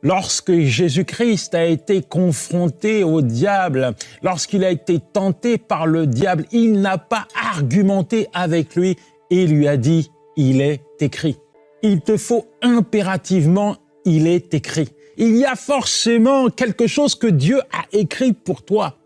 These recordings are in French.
Lorsque Jésus-Christ a été confronté au diable, lorsqu'il a été tenté par le diable, il n'a pas argumenté avec lui et lui a dit « il est écrit ». Il te faut impérativement « il est écrit ». Il y a forcément quelque chose que Dieu a écrit pour toi,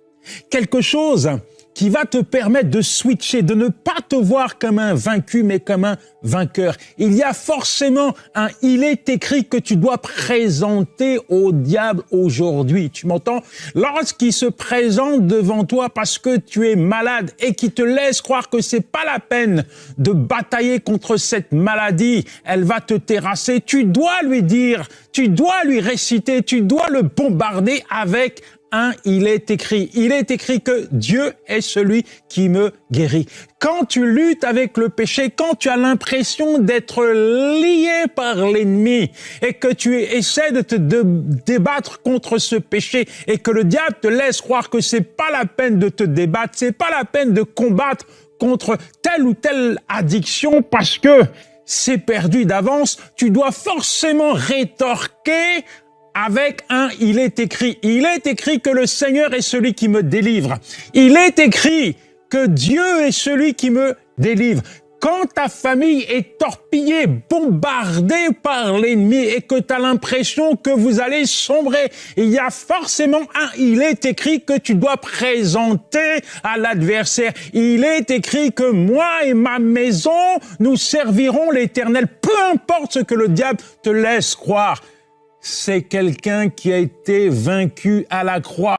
quelque chose qui va te permettre de switcher, de ne pas te voir comme un vaincu, mais comme un vainqueur. Il y a forcément un « il est écrit » que tu dois présenter au diable aujourd'hui. Tu m'entends? Lorsqu'il se présente devant toi parce que tu es malade et qu'il te laisse croire que c'est pas la peine de batailler contre cette maladie, elle va te terrasser. Tu dois lui dire, tu dois lui réciter, tu dois le bombarder avec il est écrit. Il est écrit que Dieu est celui qui me guérit. Quand tu luttes avec le péché, quand tu as l'impression d'être lié par l'ennemi et que tu essaies de te débattre contre ce péché et que le diable te laisse croire que c'est pas la peine de te débattre, c'est pas la peine de combattre contre telle ou telle addiction parce que c'est perdu d'avance, tu dois forcément rétorquer avec il est écrit. Il est écrit que le Seigneur est celui qui me délivre. Il est écrit que Dieu est celui qui me délivre. Quand ta famille est torpillée, bombardée par l'ennemi et que tu as l'impression que vous allez sombrer, il y a forcément il est écrit que tu dois présenter à l'adversaire. Il est écrit que moi et ma maison, nous servirons l'Éternel. Peu importe ce que le diable te laisse croire. C'est quelqu'un qui a été vaincu à la croix.